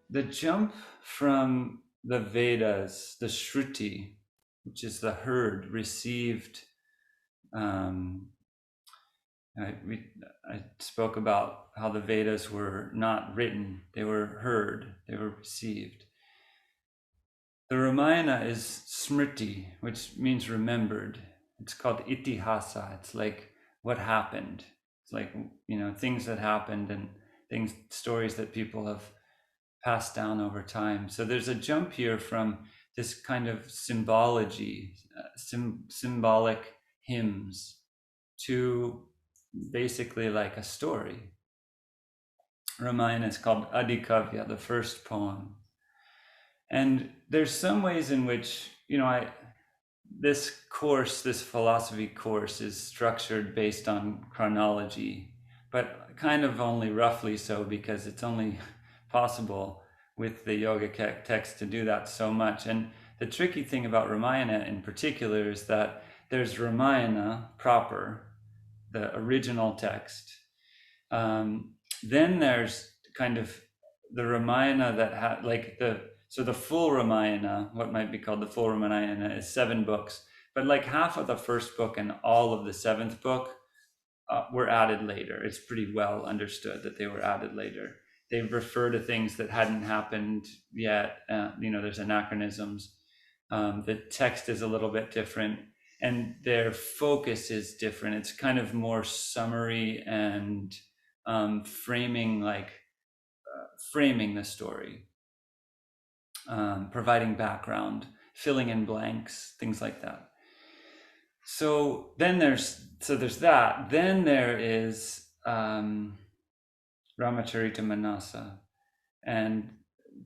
the jump from the Vedas, the Shruti, which is the heard, received. Um, I spoke about how the Vedas were not written, they were heard, they were received. The Ramayana is smriti, which means remembered. It's called itihasa. It's like what happened. It's like, things that happened and things, stories that people have passed down over time. So there's a jump here from this kind of symbology, symbolic hymns, to basically like a story. Ramayana is called Adhikavya, the first poem. And there's some ways in which, this course, this philosophy course, is structured based on chronology, but kind of only roughly so, because it's only possible with the yoga text to do that so much. And the tricky thing about Ramayana in particular is that there's Ramayana proper, the original text. Then there's kind of the Ramayana that had so the full Ramayana, what might be called the full Ramayana, is 7 books, but like half of the first book and all of the 7th book were added later. It's pretty well understood that they were added later. They refer to things that hadn't happened yet. There's anachronisms. The text is a little bit different, and their focus is different. It's kind of more summary and framing the story, providing background, filling in blanks, things like that. So then there's that. Then there is Ramacharita Manasa and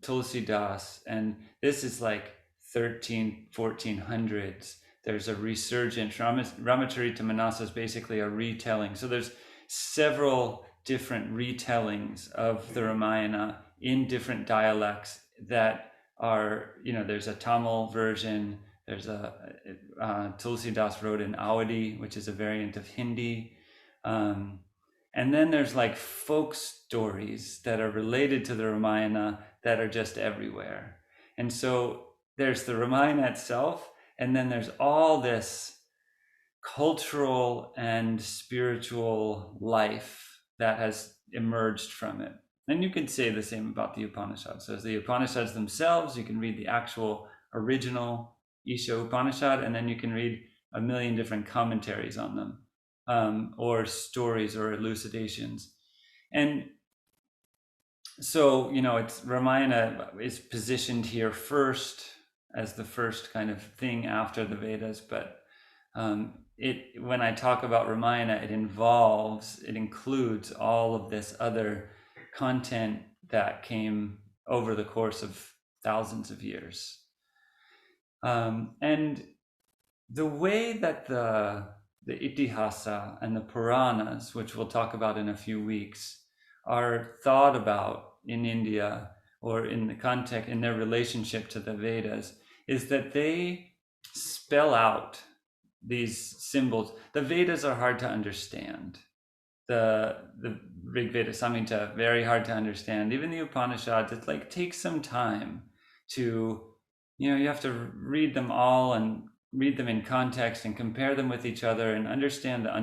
Tulsi Das, and this is like 1400s. There's a resurgence. Ramacharita Manasa is basically a retelling. So there's several different retellings of the Ramayana in different dialects that are, there's a Tamil version, there's a Tulsi Das wrote in Awadhi, which is a variant of Hindi. And then there's like folk stories that are related to the Ramayana that are just everywhere. And so there's the Ramayana itself, and then there's all this cultural and spiritual life that has emerged from it. And you could say the same about the Upanishads. So the Upanishads themselves, you can read the actual original Isha Upanishad, and then you can read a million different commentaries on them, or stories or elucidations. And so, it's Ramayana is positioned here first as the first kind of thing after the Vedas, but when I talk about Ramayana, it includes all of this other content that came over the course of thousands of years. And the way that the Itihasa and the Puranas, which we'll talk about in a few weeks, are thought about in India, or in the context, in their relationship to the Vedas, is that they spell out these symbols. The Vedas are hard to understand. The Rig Veda, Samhita, very hard to understand. Even the Upanishads, it takes some time to, you have to read them all and read them in context and compare them with each other and understand the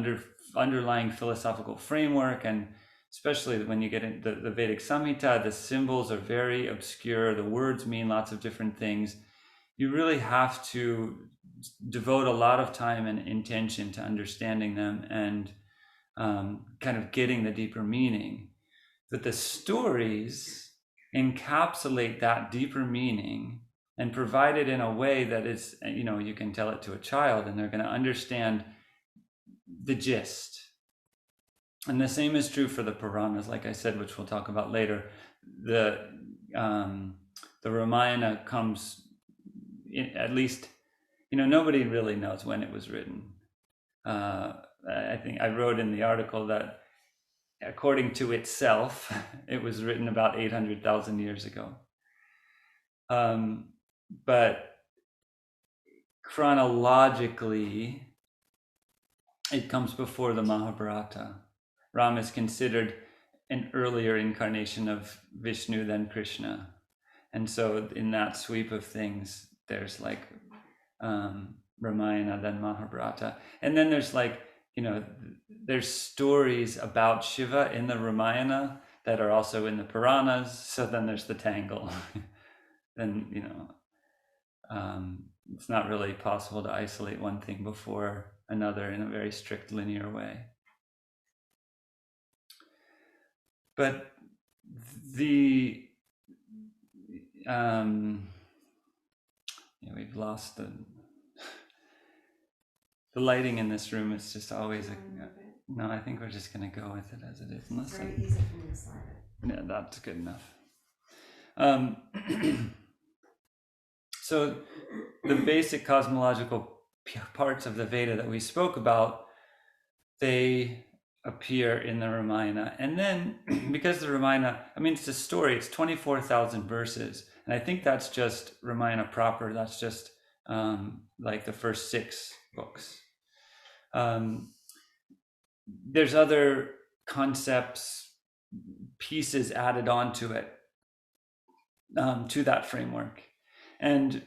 underlying philosophical framework. And especially when you get into the Vedic Samhita, the symbols are very obscure. The words mean lots of different things. You really have to devote a lot of time and intention to understanding them and kind of getting the deeper meaning. But the stories encapsulate that deeper meaning and provide it in a way that is, you can tell it to a child and they're going to understand the gist. And the same is true for the Puranas, like I said, which we'll talk about later. The Ramayana comes at least, nobody really knows when it was written. I think I wrote in the article that according to itself, it was written about 800,000 years ago. But chronologically, it comes before the Mahabharata. Ram is considered an earlier incarnation of Vishnu than Krishna. And so in that sweep of things, there's like Ramayana, then Mahabharata. And then there's like, there's stories about Shiva in the Ramayana that are also in the Puranas. So then there's the tangle. Then, it's not really possible to isolate one thing before another in a very strict linear way. But we've lost the lighting in this room. Is just always no. I think we're just going to go with it as it is. It's very easy from inside. Yeah, that's good enough. So the basic cosmological parts of the Veda that we spoke about, they appear in the Ramayana. And then because the Ramayana, it's a story, it's 24,000 verses. And I think that's just Ramayana proper. That's just like the first 6 books. There's other concepts, pieces added onto it, to that framework. And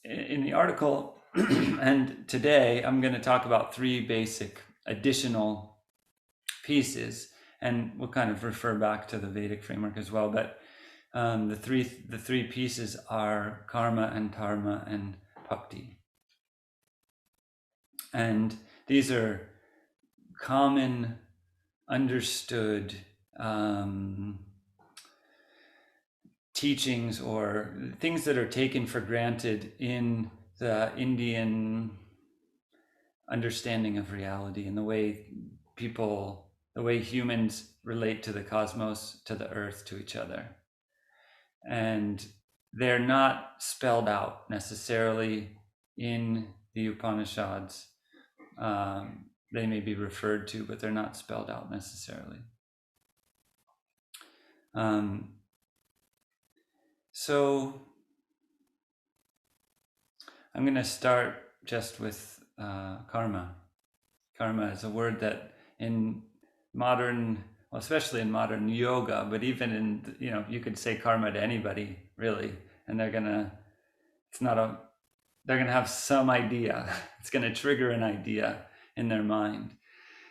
in the article and today, I'm going to talk about 3 basic additional pieces, and we'll kind of refer back to the Vedic framework as well. But the three pieces are karma and dharma and bhakti. And these are common, understood teachings or things that are taken for granted in the Indian understanding of reality and the way humans relate to the cosmos, to the earth, to each other. And they're not spelled out necessarily in the Upanishads. They may be referred to, but they're not spelled out necessarily. So I'm going to start just with karma. Karma is a word that in modern, well, especially in modern yoga, but even in, you could say karma to anybody really, and they're going to have some idea. It's going to trigger an idea in their mind.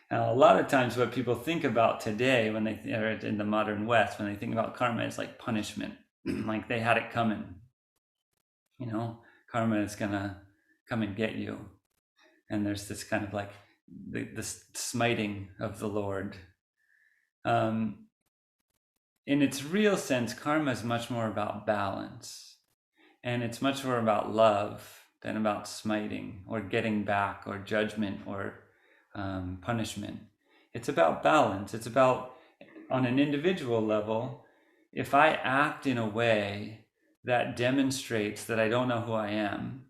Now, a lot of times what people think about today when they are in the modern West, when they think about karma, is like punishment, like they had it coming. Karma is going to come and get you. And there's this kind of like this smiting of the Lord. In its real sense, karma is much more about balance. And it's much more about love than about smiting or getting back or judgment or punishment. It's about balance. It's about, on an individual level, if I act in a way that demonstrates that I don't know who I am,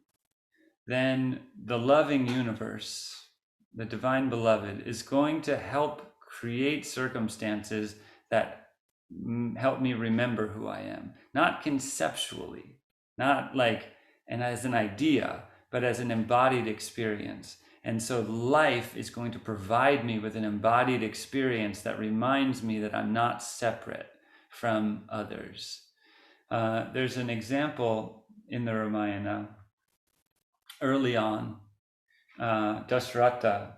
then the loving universe, the divine beloved, is going to help create circumstances that help me remember who I am. Not conceptually, not like, and as an idea, but as an embodied experience. And so life is going to provide me with an embodied experience that reminds me that I'm not separate from others. There's an example in the Ramayana early on. Dasharatha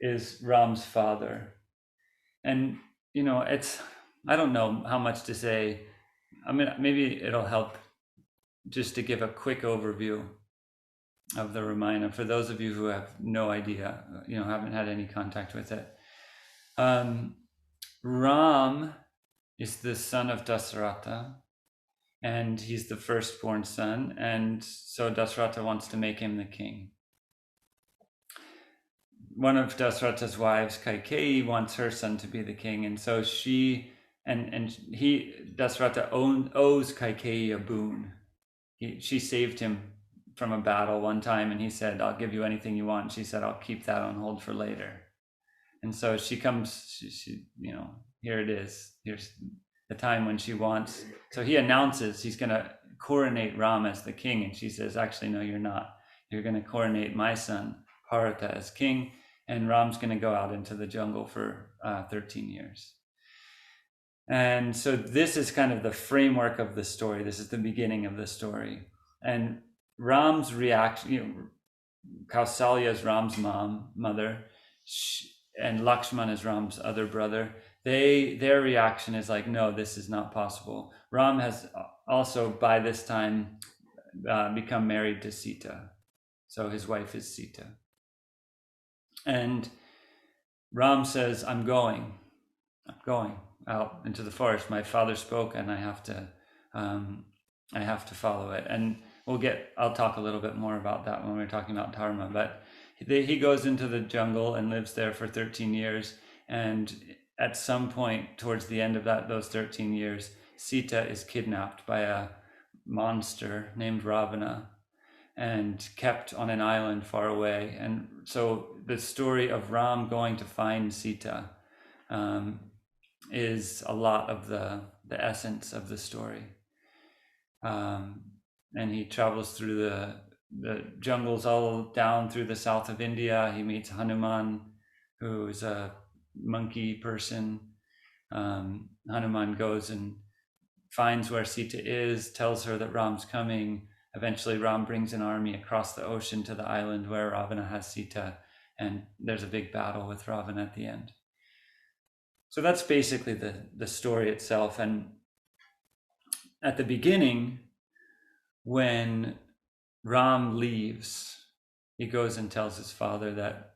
is Ram's father. And, I don't know how much to say. Maybe it'll help just to give a quick overview of the Ramayana for those of you who have no idea, haven't had any contact with it. Ram is the son of Dasharatha, and he's the firstborn son, and so Dasharatha wants to make him the king. One of Dasharatha's wives, Kaikeyi, wants her son to be the king, and so Dasharatha owes Kaikeyi a boon. She saved him from a battle one time, and he said, "I'll give you anything you want." She said, "I'll keep that on hold for later." And so she comes, here it is. Here's the time when she wants. So he announces he's going to coronate Ram as the king, and she says, "Actually, no, you're not. You're going to coronate my son, Bharata, as king, and Ram's going to go out into the jungle for 13 years. And so this is kind of the framework of the story. This is the beginning of the story. And Ram's reaction, Kausalya is Ram's mother, and Lakshman is Ram's other brother. Their reaction is like, no, this is not possible. Ram has also by this time become married to Sita. So his wife is Sita. And Ram says, I'm going out into the forest. My father spoke, and I have to follow it. And I'll talk a little bit more about that when we're talking about Dharma. But he goes into the jungle and lives there for 13 years. And at some point towards the end of those 13 years, Sita is kidnapped by a monster named Ravana and kept on an island far away. And so the story of Ram going to find Sita is a lot of the essence of the story. And he travels through the jungles all down through the south of India. He meets Hanuman, who is a monkey person. Hanuman goes and finds where Sita is, tells her that Ram's coming. Eventually, Ram brings an army across the ocean to the island where Ravana has Sita, and there's a big battle with Ravana at the end. So that's basically the story itself. And at the beginning, when Ram leaves, he goes and tells his father that,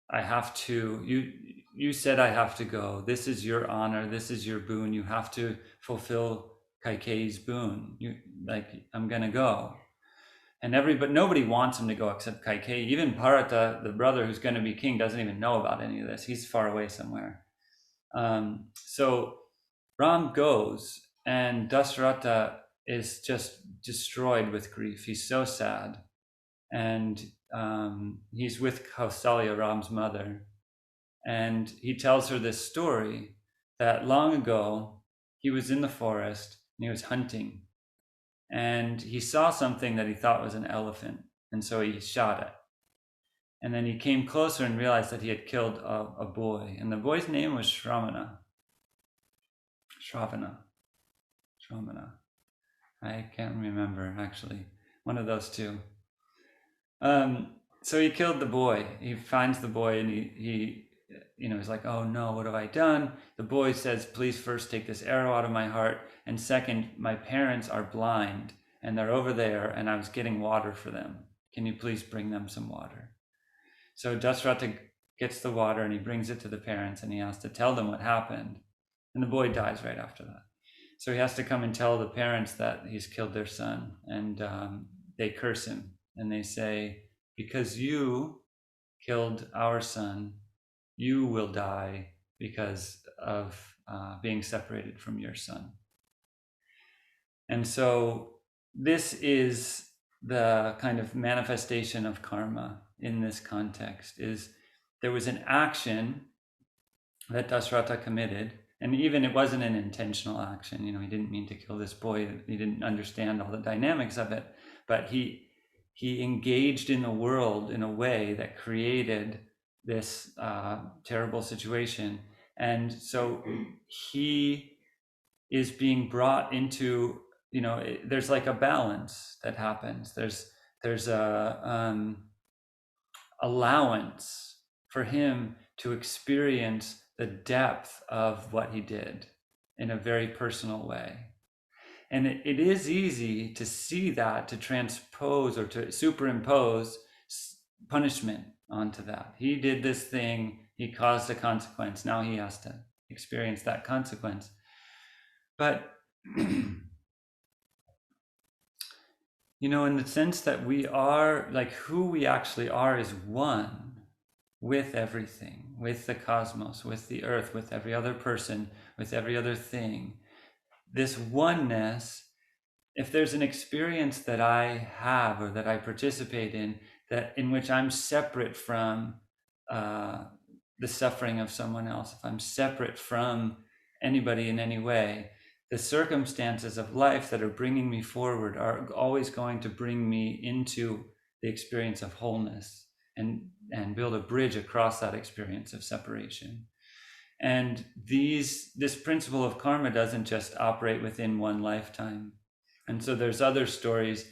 I have to, you said I have to go. This is your honor. This is your boon. You have to fulfill Kaikeyi's boon. I'm going to go. And nobody wants him to go except Kaikeyi. Even Bharata, the brother who's going to be king, doesn't even know about any of this. He's far away somewhere. So Ram goes, and Dasharatha is just destroyed with grief. He's so sad. And he's with Kausalya, Ram's mother. And he tells her this story that long ago, he was in the forest and he was hunting. And he saw something that he thought was an elephant. And so he shot it. And then he came closer and realized that he had killed a boy. And the boy's name was Shravana. I can't remember, actually. One of those two. So he killed the boy. He finds the boy, and he's like, oh no, what have I done? The boy says, please first take this arrow out of my heart. And second, my parents are blind and they're over there and I was getting water for them. Can you please bring them some water? So Dasharatha gets the water and he brings it to the parents and he has to tell them what happened. And the boy dies right after that. So he has to come and tell the parents that he's killed their son, and they curse him and they say, because you killed our son, you will die because of being separated from your son. And so this is the kind of manifestation of karma in this context, is there was an action that Dasharatha committed, and even it wasn't an intentional action. He didn't mean to kill this boy. He didn't understand all the dynamics of it, but he engaged in the world in a way that created this terrible situation. And so he is being brought into, there's like a balance that happens. There's a allowance for him to experience the depth of what he did in a very personal way. And it is easy to see that, to transpose or to superimpose punishment onto that. He did this thing, he caused a consequence, now he has to experience that consequence. But in the sense that we are, like, who we actually are is one with everything, with the cosmos, with the earth, with every other person, with every other thing. This oneness, if there's an experience that I have or that I participate in, that in which I'm separate from the suffering of someone else, if I'm separate from anybody in any way, the circumstances of life that are bringing me forward are always going to bring me into the experience of wholeness and build a bridge across that experience of separation. And this principle of karma doesn't just operate within one lifetime. And so there's other stories.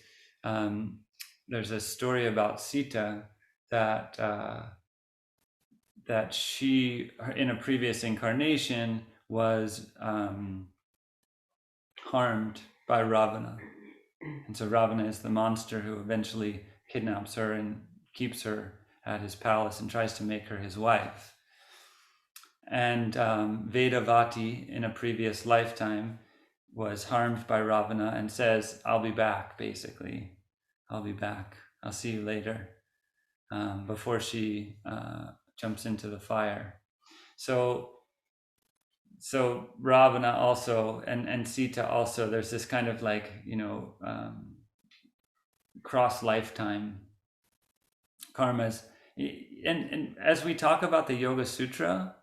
There's a story about Sita that that she, in a previous incarnation, was harmed by Ravana. And so Ravana is the monster who eventually kidnaps her and keeps her at his palace and tries to make her his wife. And Vedavati, in a previous lifetime, was harmed by Ravana and says, I'll be back, basically. I'll be back. I'll see you later, before she jumps into the fire. So Ravana also, and Sita also, there's this kind of like, cross lifetime karmas. And as we talk about the Yoga Sutra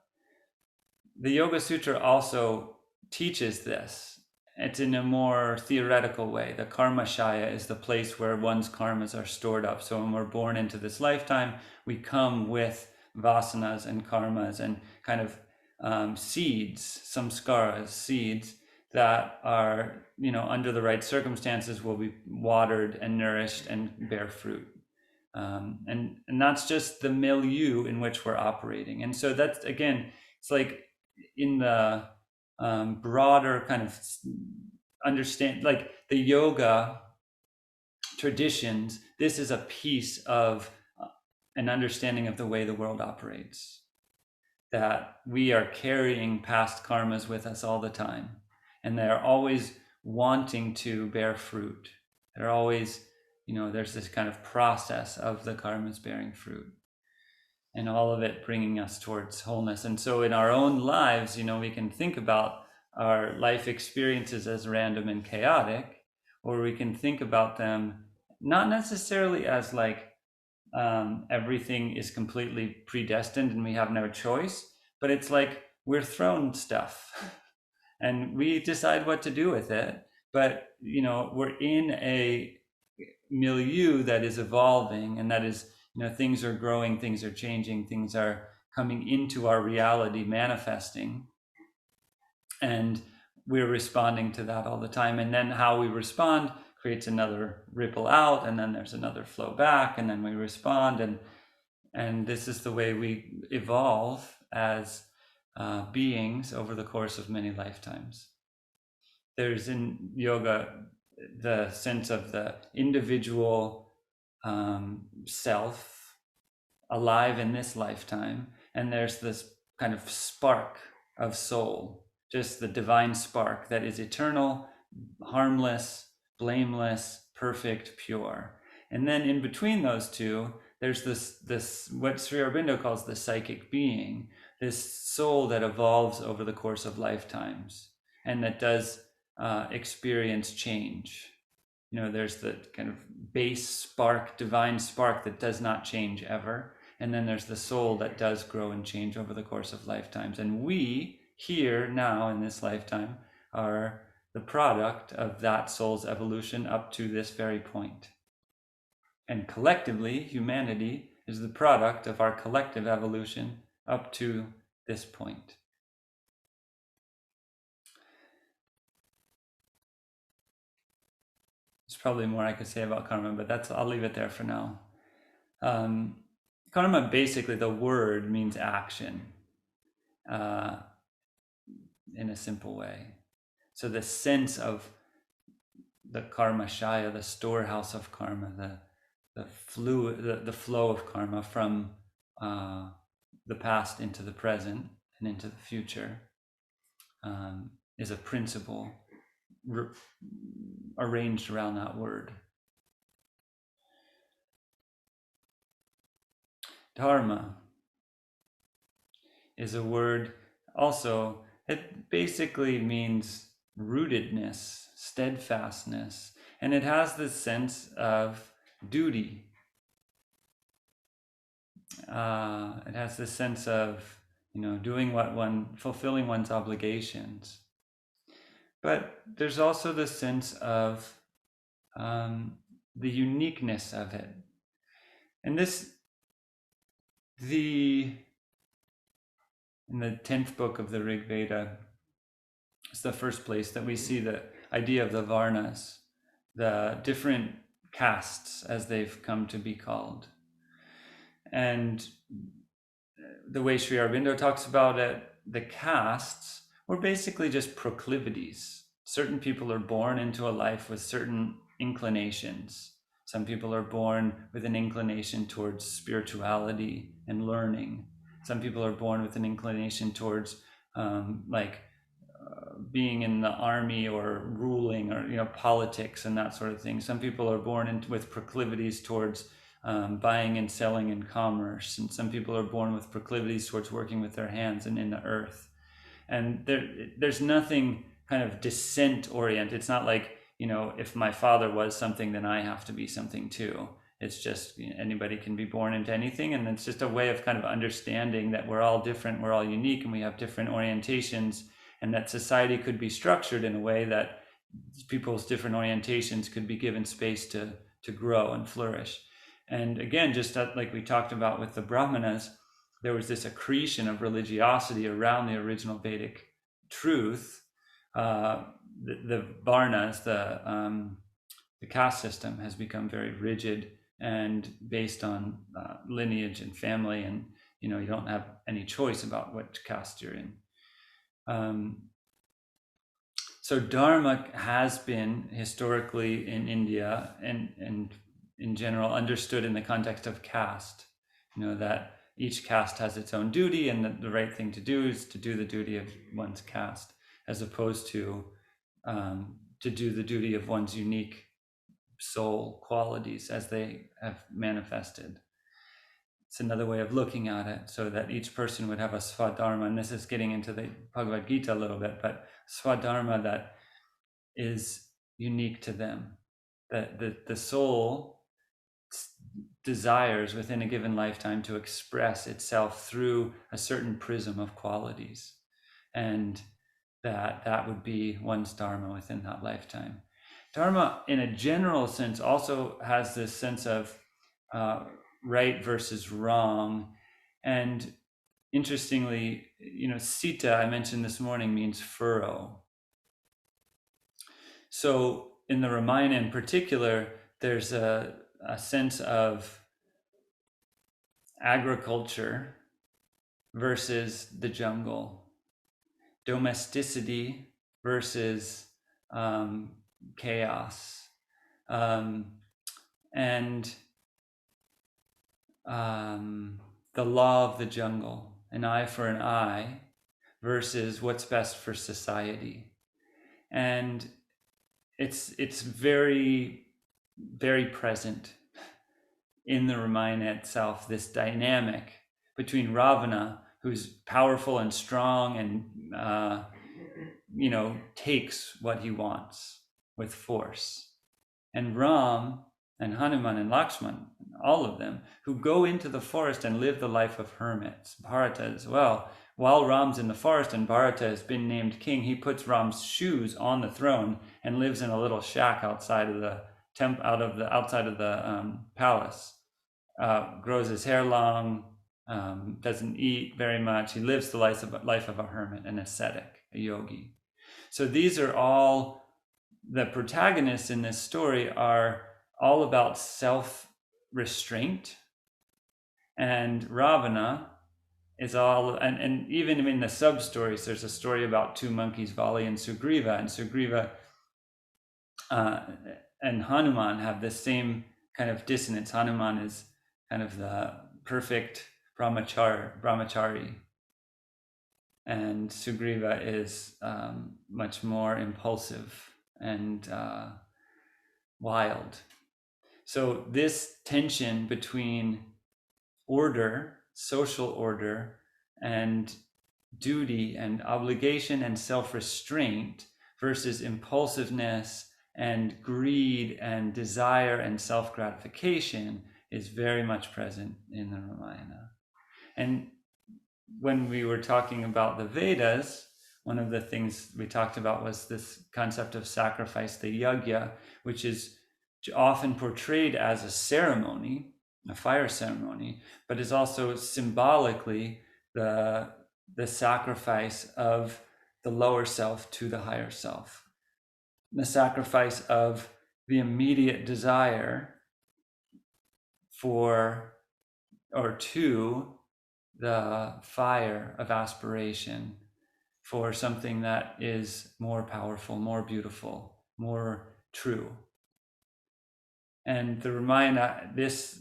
also teaches this. It's in a more theoretical way. The karma shaya is the place where one's karmas are stored up. So when we're born into this lifetime, we come with vasanas and karmas and kind of seeds, samskaras, seeds that are, under the right circumstances will be watered and nourished and bear fruit. And that's just the milieu in which we're operating. And so that's, again, it's like in the broader kind of understand, like the yoga traditions, this is a piece of an understanding of the way the world operates, that we are carrying past karmas with us all the time, and they're always wanting to bear fruit. They're always, there's this kind of process of the karmas bearing fruit, and all of it bringing us towards wholeness. And so in our own lives, we can think about our life experiences as random and chaotic, or we can think about them not necessarily as like everything is completely predestined and we have no choice, but it's like we're thrown stuff and we decide what to do with it. But, we're in a milieu that is evolving, and that is, things are growing, things are changing, things are coming into our reality, manifesting, and we're responding to that all the time. And then how we respond creates another ripple out, and then there's another flow back, and then we respond, and this is the way we evolve as beings over the course of many lifetimes. There's in yoga the sense of the individual self alive in this lifetime, and there's this kind of spark of soul, just the divine spark that is eternal, harmless, blameless, perfect, pure. And then in between those two, there's this what Sri Aurobindo calls the psychic being, this soul that evolves over the course of lifetimes and that does experience change. There's the kind of base spark, divine spark that does not change ever. And then there's the soul that does grow and change over the course of lifetimes. And we here now in this lifetime are the product of that soul's evolution up to this very point. And collectively, humanity is the product of our collective evolution up to this point. There's probably more I could say about karma, but I'll leave it there for now. Karma, basically, the word means action in a simple way. So the sense of the karma shaya, the storehouse of karma, the flow of karma from the past into the present and into the future is a principle arranged around that word. Dharma is a word also, it basically means rootedness, steadfastness, and it has this sense of duty. It has this sense of, doing fulfilling one's obligations. But there's also the sense of the uniqueness of it. And in the 10th book of the Rig Veda, it's the first place that we see the idea of the Varnas, the different castes as they've come to be called. And the way Sri Aurobindo talks about it, the castes were basically just proclivities. Certain people are born into a life with certain inclinations. Some people are born with an inclination towards spirituality and learning. Some people are born with an inclination towards being in the army or ruling or politics and that sort of thing. Some people are born with proclivities towards buying and selling in commerce, and some people are born with proclivities towards working with their hands and in the earth. And there's nothing kind of descent oriented. It's not like, if my father was something, then I have to be something too. It's just anybody can be born into anything, and it's just a way of kind of understanding that we're all different, we're all unique, and we have different orientations, and that society could be structured in a way that people's different orientations could be given space to grow and flourish. And again, just like we talked about with the Brahmanas, there was this accretion of religiosity around the original Vedic truth. The Varnas, the caste system, has become very rigid and based on lineage and family, and you don't have any choice about what caste you're in. So Dharma has been historically in India and in general understood in the context of caste, that each caste has its own duty, and the right thing to do is to do the duty of one's caste, as opposed to do the duty of one's unique soul qualities as they have manifested. It's another way of looking at it, so that each person would have a Swadharma, and this is getting into the Bhagavad Gita a little bit, but Swadharma that is unique to them, that the soul desires within a given lifetime to express itself through a certain prism of qualities, and that would be one's dharma within that lifetime. Dharma, in a general sense, also has this sense of right versus wrong. And interestingly, Sita, I mentioned this morning, means furrow. So in the Ramayana in particular, there's a sense of agriculture versus the jungle, domesticity versus chaos, and the law of the jungle, an eye for an eye, versus what's best for society. And it's very, very present in the Ramayana itself, this dynamic between Ravana, who's powerful and strong and takes what he wants with force, and Ram and Hanuman and Lakshman, all of them, who go into the forest and live the life of hermits. Bharata as well. While Ram's in the forest and Bharata has been named king, he puts Ram's shoes on the throne and lives in a little shack outside of the outside of the palace. Grows his hair long, doesn't eat very much. He lives the life of a hermit, an ascetic, a yogi. So these are all the protagonists in this story are all about self-restraint, and Ravana is all, and even in the sub-stories, there's a story about two monkeys, Vali and Sugriva, and Sugriva and Hanuman have this same kind of dissonance. Hanuman is kind of the perfect brahmachari, and Sugriva is much more impulsive and wild. So this tension between order, social order, and duty and obligation and self-restraint versus impulsiveness and greed and desire and self-gratification is very much present in the Ramayana. And when we were talking about the Vedas, one of the things we talked about was this concept of sacrifice, the yajna, which is often portrayed as a ceremony, a fire ceremony, but is also symbolically the the sacrifice of the lower self to the higher self, the sacrifice of the immediate desire for or to the fire of aspiration for something that is more powerful, more beautiful, more true. And the Ramayana, this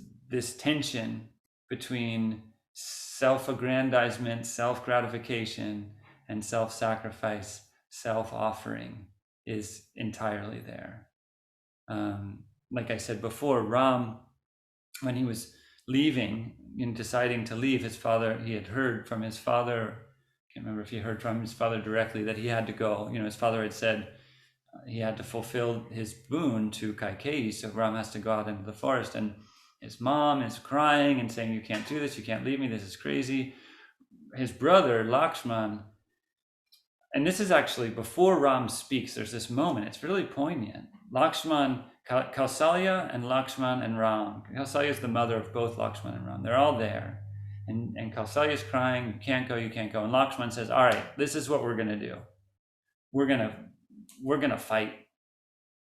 tension between self-aggrandizement, self-gratification, and self-sacrifice, self-offering is entirely there. Like I said before, Ram, when he was leaving and deciding to leave, his father, he had heard from his father, I can't remember if he heard from his father directly that he had to go. His father had said he had to fulfill his boon to Kaikeyi, so Ram has to go out into the forest, and his mom is crying and saying, "You can't do this, you can't leave me, this is crazy." His brother, Lakshman, and this is actually before Ram speaks, there's this moment, it's really poignant. Lakshman, Kausalya and Lakshman and Ram. Kausalya is the mother of both Lakshman and Ram. They're all there. And Kausalya is crying, you can't go, you can't go. And Lakshman says, all right, this is what we're going to do. We're going to fight,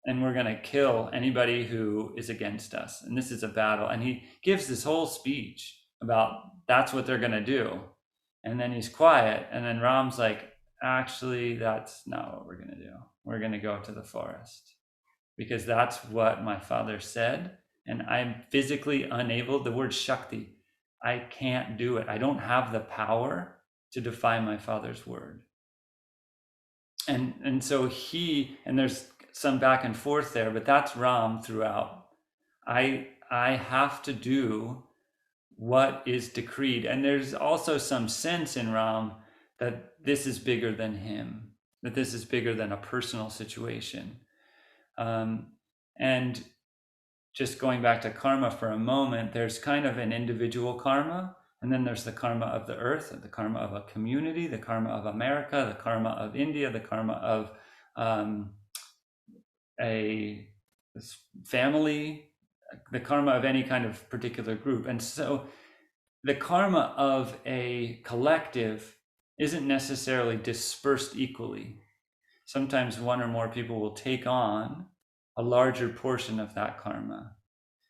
and we're going to kill anybody who is against us. And this is a battle. And he gives this whole speech about that's what they're going to do. And then he's quiet. And then Ram's like, actually, that's not what we're going to do. We're going to go to the forest because that's what my father said. And I'm physically unable, the word Shakti, I can't do it. I don't have the power to defy my father's word. And so and there's some back and forth there, but that's Ram throughout. I have to do what is decreed. And there's also some sense in Ram that this is bigger than him, that this is bigger than a personal situation. And just going back to karma for a moment, there's kind of an individual karma, and then there's the karma of the earth, the karma of a community, the karma of America, the karma of India, the karma of a family, the karma of any kind of particular group. And so the karma of a collective isn't necessarily dispersed equally. Sometimes one or more people will take on a larger portion of that karma.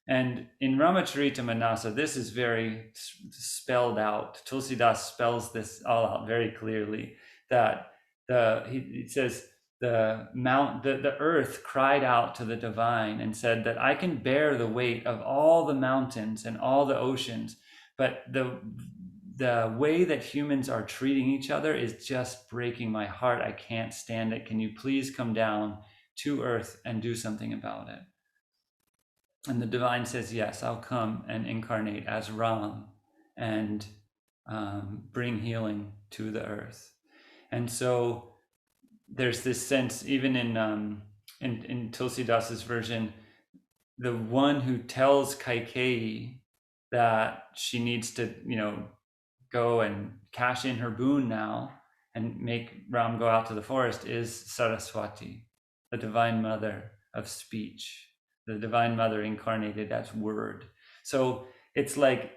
And in Ramacharita this is very spelled out. Tulsidas spells this all out very clearly, that he says the earth cried out to the divine and said that I can bear the weight of all the mountains and all the oceans, but the way that humans are treating each other is just breaking my heart. I can't stand it. Can you please come down to earth and do something about it? And the divine says, yes, I'll come and incarnate as Ram and bring healing to the earth. And so there's this sense, even in Tulsidas's version, the one who tells Kaikeyi that she needs to, go and cash in her boon now and make Ram go out to the forest is Saraswati, the divine mother of speech, the divine mother incarnated as word. So it's like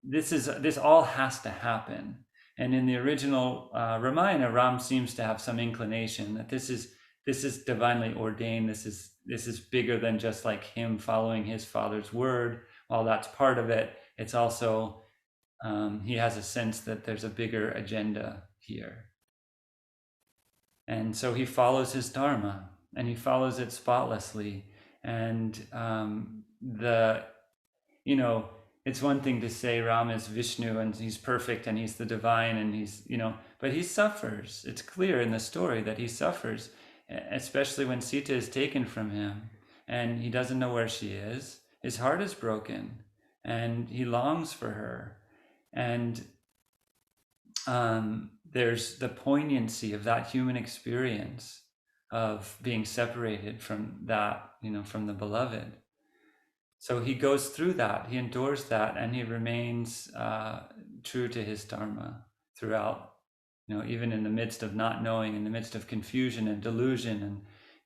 this all has to happen. And in the original Ramayana, Ram seems to have some inclination that this is divinely ordained. This is bigger than just like him following his father's word. While that's part of it, it's also he has a sense that there's a bigger agenda here. And so he follows his Dharma, and he follows it spotlessly. And it's one thing to say Ram is Vishnu and he's perfect and he's the divine and he's, but he suffers. It's clear in the story that he suffers, especially when Sita is taken from him and he doesn't know where she is. His heart is broken and he longs for her. And there's the poignancy of that human experience of being separated from that, from the beloved. So he goes through that, he endures that, and he remains true to his Dharma throughout, even in the midst of not knowing, in the midst of confusion and delusion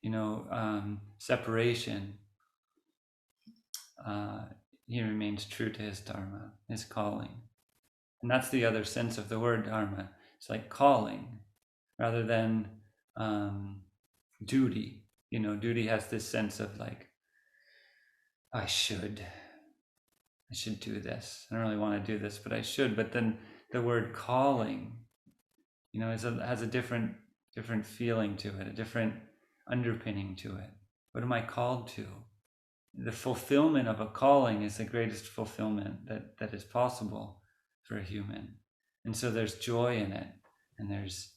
and, separation. He remains true to his Dharma, his calling. And that's the other sense of the word Dharma. It's like calling rather than duty. Duty has this sense of like, I should do this. I don't really want to do this, but I should. But then the word calling, has a different feeling to it, a different underpinning to it. What am I called to? The fulfillment of a calling is the greatest fulfillment that is possible for a human. And so there's joy in it, and there's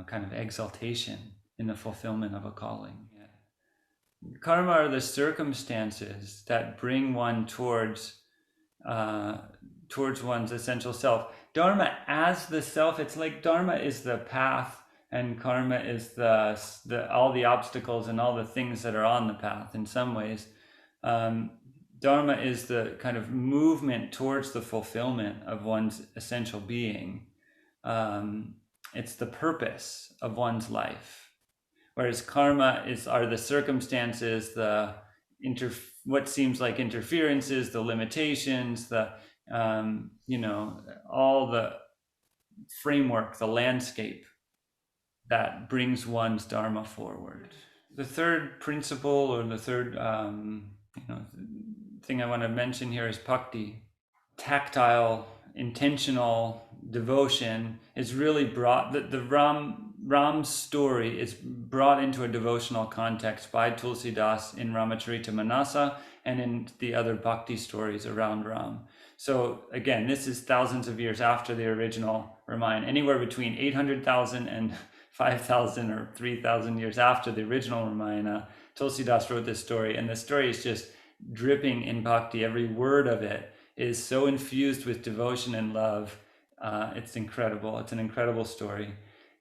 kind of exaltation in the fulfillment of a calling. Karma are the circumstances that bring one towards one's essential self. Dharma as the self, it's like Dharma is the path, and karma is the all the obstacles and all the things that are on the path. In some ways, Dharma is the kind of movement towards the fulfillment of one's essential being. It's the purpose of one's life, whereas karma are the circumstances, what seems like interferences, the limitations, the all the framework, the landscape that brings one's dharma forward. The third principle, or the third thing I want to mention here, is bhakti. Tactile, intentional devotion is really brought. The Ram's story is brought into a devotional context by Tulsidas in Ramacharita Manasa and in the other bhakti stories around Ram. So again, this is thousands of years after the original Ramayana, anywhere between 800,000 and 5,000 or 3,000 years after the original Ramayana. Tulsidas wrote this story, and the story is just dripping in bhakti. Every word of it is so infused with devotion and love. It's incredible. It's an incredible story.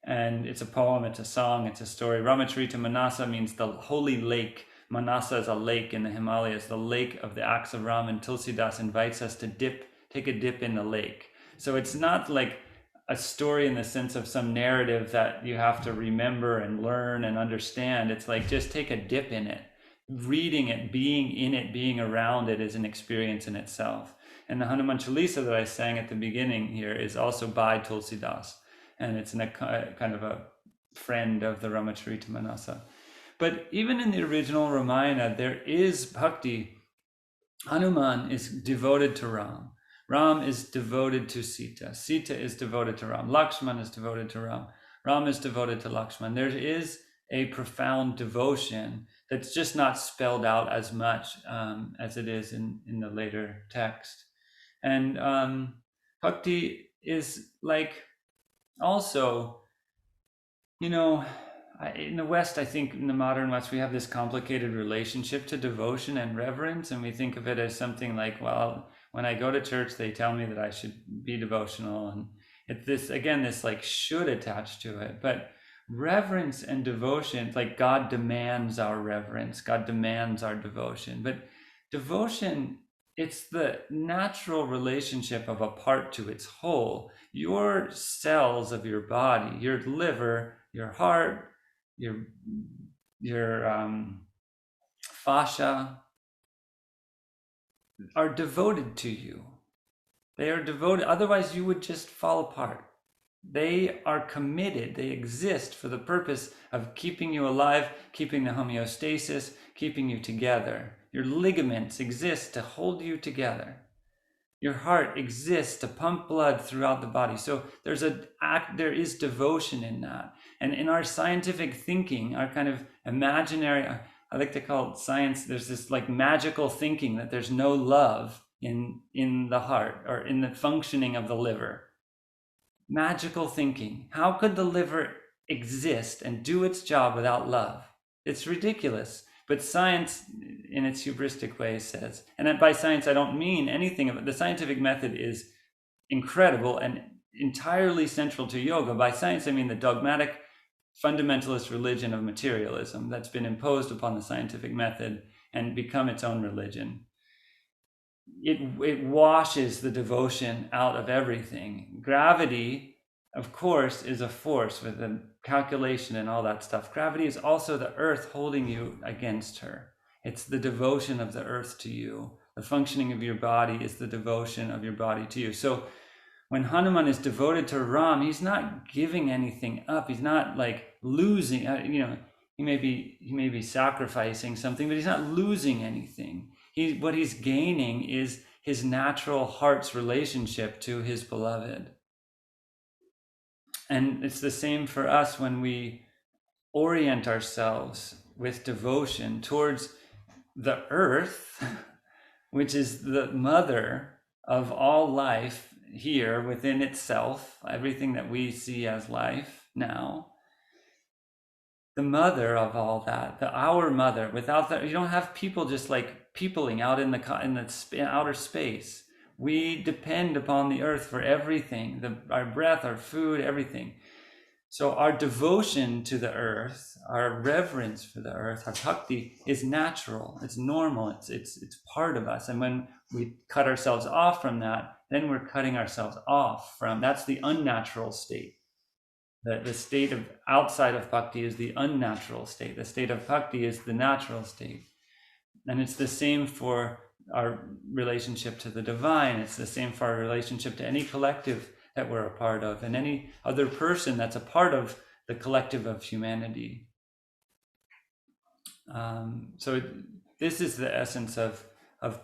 And it's a poem, it's a song, it's a story. Ramacharita Manasa means the holy lake. Manasa is a lake in the Himalayas, the lake of the acts of Ram, and Tulsidas invites us to take a dip in the lake. So it's not like a story in the sense of some narrative that you have to remember and learn and understand. It's like, just take a dip in it. Reading it, being in it, being around it is an experience in itself. And the Hanuman Chalisa that I sang at the beginning here is also by Tulsidas. And it's a kind of a friend of the Ramacharita Manasa. But even in the original Ramayana, there is bhakti. Hanuman is devoted to Ram. Ram is devoted to Sita. Sita is devoted to Ram. Lakshman is devoted to Ram. Ram is devoted to Lakshman. There is a profound devotion that's just not spelled out as much as it is in the later text. And bhakti is like, also, in the West, I think in the modern West, we have this complicated relationship to devotion and reverence, and we think of it as something like, well, when I go to church, they tell me that I should be devotional, and it's this like should attached to it. But reverence and devotion, like God demands our reverence, God demands our devotion. But devotion, it's the natural relationship of a part to its whole. Your cells of your body, your liver, your heart, your fascia are devoted to you. They are devoted, otherwise you would just fall apart. They are committed, they exist for the purpose of keeping you alive, keeping the homeostasis, keeping you together. Your ligaments exist to hold you together. Your heart exists to pump blood throughout the body. So there is devotion in that. And in our scientific thinking, our kind of imaginary, I like to call it science, there's this like magical thinking that there's no love in the heart or in the functioning of the liver. Magical thinking. How could the liver exist and do its job without love? It's ridiculous. But science, in its hubristic way, says, and by science I don't mean anything of it. The scientific method is incredible and entirely central to yoga. By science I mean the dogmatic fundamentalist religion of materialism that's been imposed upon the scientific method and become its own religion. It washes the devotion out of everything. Gravity, of course, is a force with the calculation and all that stuff. Gravity is also the earth holding you against her. It's the devotion of the earth to you. The functioning of your body is the devotion of your body to you. So when Hanuman is devoted to Ram, he's not giving anything up. He's not like losing. He may be sacrificing something, but he's not losing anything. What he's gaining is his natural heart's relationship to his beloved. And it's the same for us when we orient ourselves with devotion towards the earth, which is the mother of all life here within itself, everything that we see as life now. The mother of all that, our mother. Without that, you don't have people just like peopling out in the outer space. We depend upon the earth for everything, our breath, our food, everything. So our devotion to the earth, our reverence for the earth, our bhakti is natural. It's normal. It's part of us. And when we cut ourselves off from that, then we're cutting ourselves off from. That's the unnatural state. The state of outside of bhakti is the unnatural state. The state of bhakti is the natural state. And it's the same for our relationship to the divine. It's the same for our relationship to any collective that we're a part of, and any other person that's a part of the collective of humanity. So this is the essence of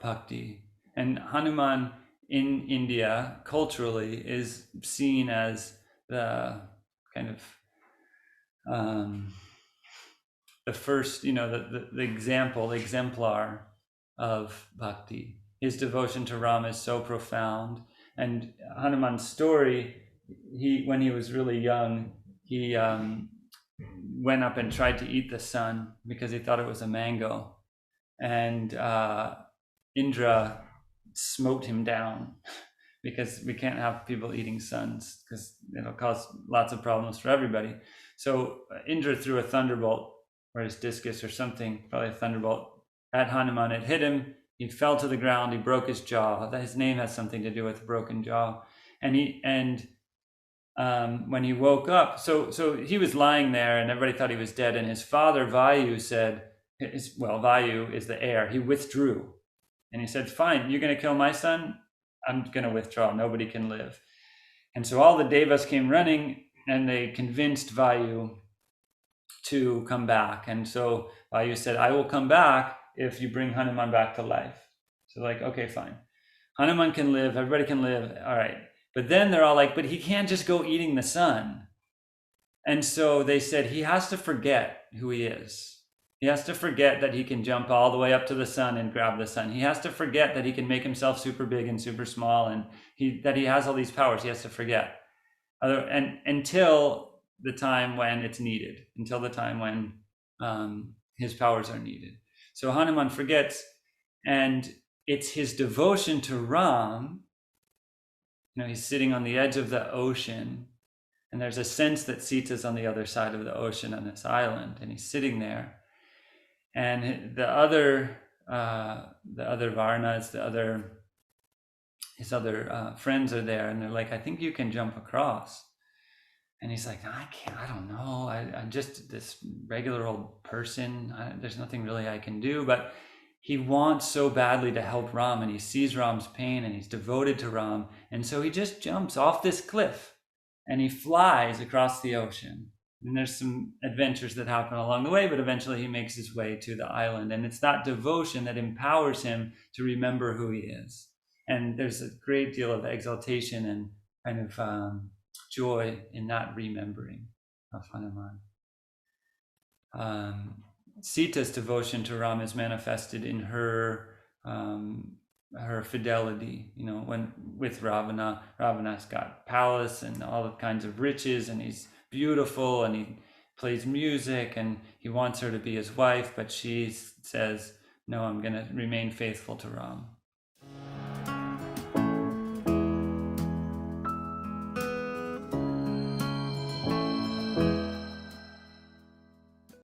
bhakti. And Hanuman in India culturally is seen as the kind of the first, the example, the exemplar of bhakti. His devotion to Ram is so profound. And Hanuman's story, when he was really young, he went up and tried to eat the sun because he thought it was a mango. And Indra smote him down because we can't have people eating suns because it'll cause lots of problems for everybody. So Indra threw a thunderbolt or his discus or something, probably a thunderbolt, at Hanuman. It hit him. He fell to the ground. He broke his jaw. His name has something to do with broken jaw. And when he woke up, so he was lying there, and everybody thought he was dead. And his father Vayu said, Vayu is the heir. He withdrew, and he said, "Fine, you're going to kill my son. I'm going to withdraw. Nobody can live." And so all the devas came running, and they convinced Vayu to come back. And so Vayu said, "I will come back if you bring Hanuman back to life." So like, okay, fine. Hanuman can live, everybody can live, all right. But then they're all like, but he can't just go eating the sun. And so they said, he has to forget who he is. He has to forget that he can jump all the way up to the sun and grab the sun. He has to forget that he can make himself super big and super small, and that he has all these powers. He has to forget. And until the time when it's needed, until the time when his powers are needed. So Hanuman forgets, and it's his devotion to Ram. He's sitting on the edge of the ocean, and there's a sense that Sita's on the other side of the ocean on this island, and he's sitting there. And the other Varnas, his other friends are there, and they're like, "I think you can jump across." And he's like, "I can't, I don't know. I'm just this regular old person. There's nothing really I can do." But he wants so badly to help Ram, and he sees Ram's pain, and he's devoted to Ram. And so he just jumps off this cliff, and he flies across the ocean. And there's some adventures that happen along the way, but eventually he makes his way to the island. And it's that devotion that empowers him to remember who he is. And there's a great deal of exaltation and kind of joy in that remembering of Hanuman. Sita's devotion to Ram is manifested in her fidelity. When with Ravana, Ravana's got palace and all kinds of riches, and he's beautiful, and he plays music, and he wants her to be his wife, but she says, "No, I'm going to remain faithful to Ram."